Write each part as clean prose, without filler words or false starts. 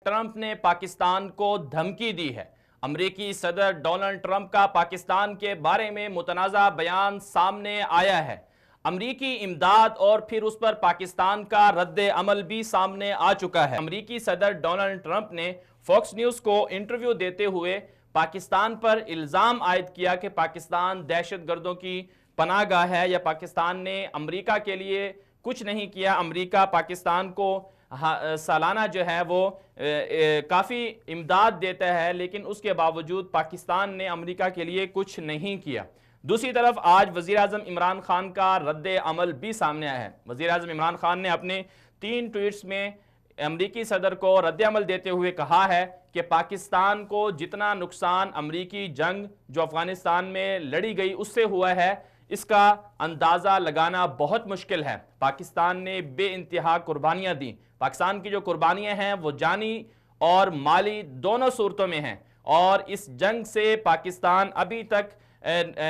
Trump نے پاکستان کو دھمکی دی ہے۔ امریکی صدر ڈونلڈ ٹرمپ کا پاکستان کے بارے میں متنازع بیان سامنے آیا ہے۔ امریکی امداد اور پھر اس پر پاکستان کا رد عمل بھی سامنے آ چکا ہے۔ امریکی صدر ڈونلڈ ٹرمپ نے فاکس نیوز کو انٹرویو دیتے ہوئے پاکستان پر الزام عائد کیا کہ پاکستان دہشت گردوں کی پناہ گاہ ہے، یا پاکستان نے امریکہ کے لیے کچھ نہیں کیا۔ امریکہ پاکستان کو سالانہ جو ہے وہ کافی امداد دیتا ہے، لیکن اس کے باوجود پاکستان نے امریکہ کے لیے کچھ نہیں کیا۔ دوسری طرف آج وزیراعظم عمران خان کا رد عمل بھی سامنے آیا ہے۔ وزیراعظم عمران خان نے اپنے 3 ٹویٹس میں امریکی صدر کو رد عمل دیتے ہوئے کہا ہے کہ پاکستان کو جتنا نقصان امریکی جنگ جو افغانستان میں لڑی گئی اس سے ہوا ہے، اس کا اندازہ لگانا بہت مشکل ہے۔ پاکستان نے بے انتہا قربانیاں دیں۔ پاکستان کی جو قربانیاں ہیں وہ جانی اور مالی دونوں صورتوں میں ہیں، اور اس جنگ سے پاکستان ابھی تک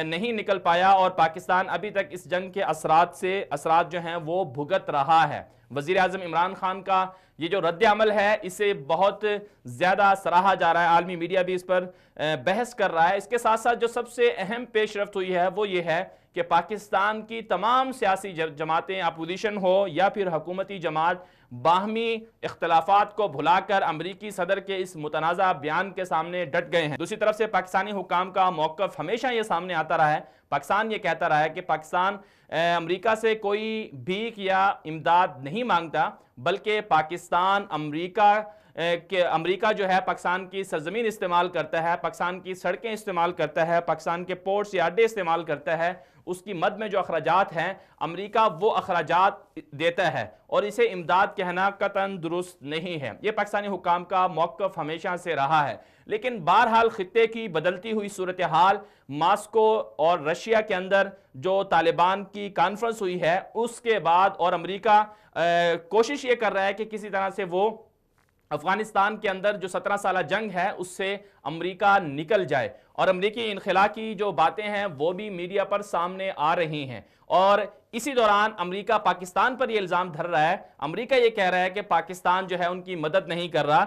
نہیں نکل پایا، اور پاکستان ابھی تک اس جنگ کے اثرات جو ہیں وہ بھگت رہا ہے۔ وزیراعظم عمران خان کا یہ جو رد عمل ہے اسے بہت زیادہ سراہا جا رہا ہے، عالمی میڈیا بھی اس پر بحث کر رہا ہے۔ اس کے ساتھ ساتھ جو سب سے اہم پیش رفت ہوئی ہے وہ یہ ہے کہ پاکستان کی تمام سیاسی جماعتیں، اپوزیشن ہو یا پھر حکومتی جماعت، باہمی اختلافات کو بھلا کر امریکی صدر کے اس متنازع بیان کے سامنے ڈٹ گئے ہیں۔ دوسری طرف سے پاکستانی حکام کا موقف ہمیشہ یہ سامنے آتا رہا ہے، پاکستان یہ کہتا رہا ہے کہ پاکستان امریکہ سے کوئی بھیک یا امداد نہیں مانگتا، بلکہ پاکستان امریکہ جو ہے پاکستان کی سرزمین استعمال کرتا ہے، پاکستان کی سڑکیں استعمال کرتا ہے، پاکستان کے پورٹس یا اڈے استعمال کرتا ہے، اس کی مد میں جو اخراجات ہیں امریکہ وہ اخراجات دیتا ہے، اور اسے امداد کہنا قطعاً درست نہیں ہے۔ یہ پاکستانی حکام کا موقف ہمیشہ سے رہا ہے، لیکن بہرحال خطے کی بدلتی ہوئی صورتحال، ماسکو اور رشیا کے اندر جو طالبان کی کانفرنس ہوئی ہے اس کے بعد، اور امریکہ کوشش یہ کر رہا ہے کہ کسی طرح سے وہ افغانستان کے اندر جو 17 سالہ جنگ ہے اس سے امریکہ نکل جائے، اور امریکی انخلا کی جو باتیں ہیں وہ بھی میڈیا پر سامنے آ رہی ہیں۔ اور اسی دوران امریکہ پاکستان پر یہ الزام دھر رہا ہے، امریکہ یہ کہہ رہا ہے کہ پاکستان جو ہے ان کی مدد نہیں کر رہا۔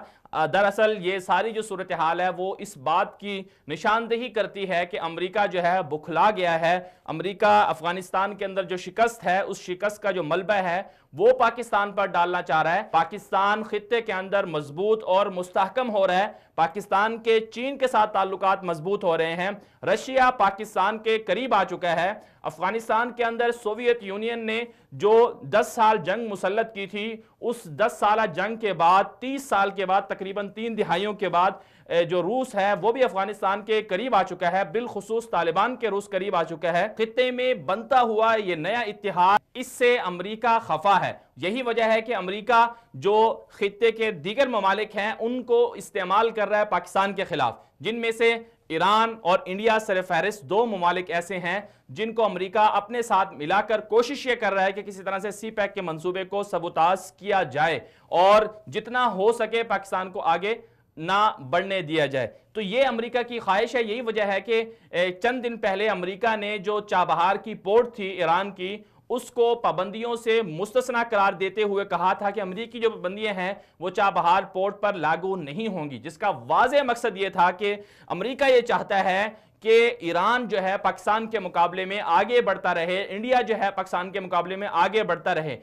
دراصل یہ ساری جو صورتحال ہے وہ اس بات کی نشاندہی کرتی ہے کہ امریکہ جو ہے بکھلا گیا ہے۔ امریکہ افغانستان کے اندر جو شکست ہے اس شکست کا جو ملبہ ہے وہ پاکستان پر ڈالنا چاہ رہا ہے۔ پاکستان خطے کے اندر مضبوط اور مستحکم ہو رہا ہے، پاکستان کے چین کے ساتھ تعلقات مضبوط ہو رہے ہیں، رشیا پاکستان کے قریب آ چکا ہے۔ افغانستان کے اندر سوویت یونین نے جو 10 سال جنگ مسلط کی تھی، اس 10 سالہ جنگ کے بعد 30 سال کے بعد تقریباً 3 دہائیوں کے بعد جو روس ہے وہ بھی افغانستان کے قریب آ چکا ہے، بالخصوص طالبان کے روس قریب آ چکا ہے۔ خطے میں بنتا ہوا یہ نیا اتحاد، اس سے امریکہ خفا ہے۔ یہی وجہ ہے کہ امریکہ جو خطے کے دیگر ممالک ہیں ان کو استعمال کر رہا ہے پاکستان کے خلاف، جن میں سے ایران اور انڈیا سرفہرست 2 ممالک ایسے ہیں جن کو امریکہ اپنے ساتھ ملا کر کوشش یہ کر رہا ہے کہ کسی طرح سے سی پیک کے منصوبے کو سبوتاژ کیا جائے اور جتنا ہو سکے پاکستان کو آگے نہ بڑھنے دیا جائے۔ تو یہ امریکہ کی خواہش ہے۔ یہی وجہ ہے کہ چند دن پہلے امریکہ نے جو چابہار کی پورٹ تھی ایران کی، اس کو پابندیوں سے مستثنی قرار دیتے ہوئے کہا تھا کہ امریکی جو پابندیاں ہیں وہ چابہار پورٹ پر لاگو نہیں ہوں گی، جس کا واضح مقصد یہ تھا کہ امریکہ یہ چاہتا ہے کہ ایران جو ہے پاکستان کے مقابلے میں آگے بڑھتا رہے، انڈیا جو ہے پاکستان کے مقابلے میں آگے بڑھتا رہے۔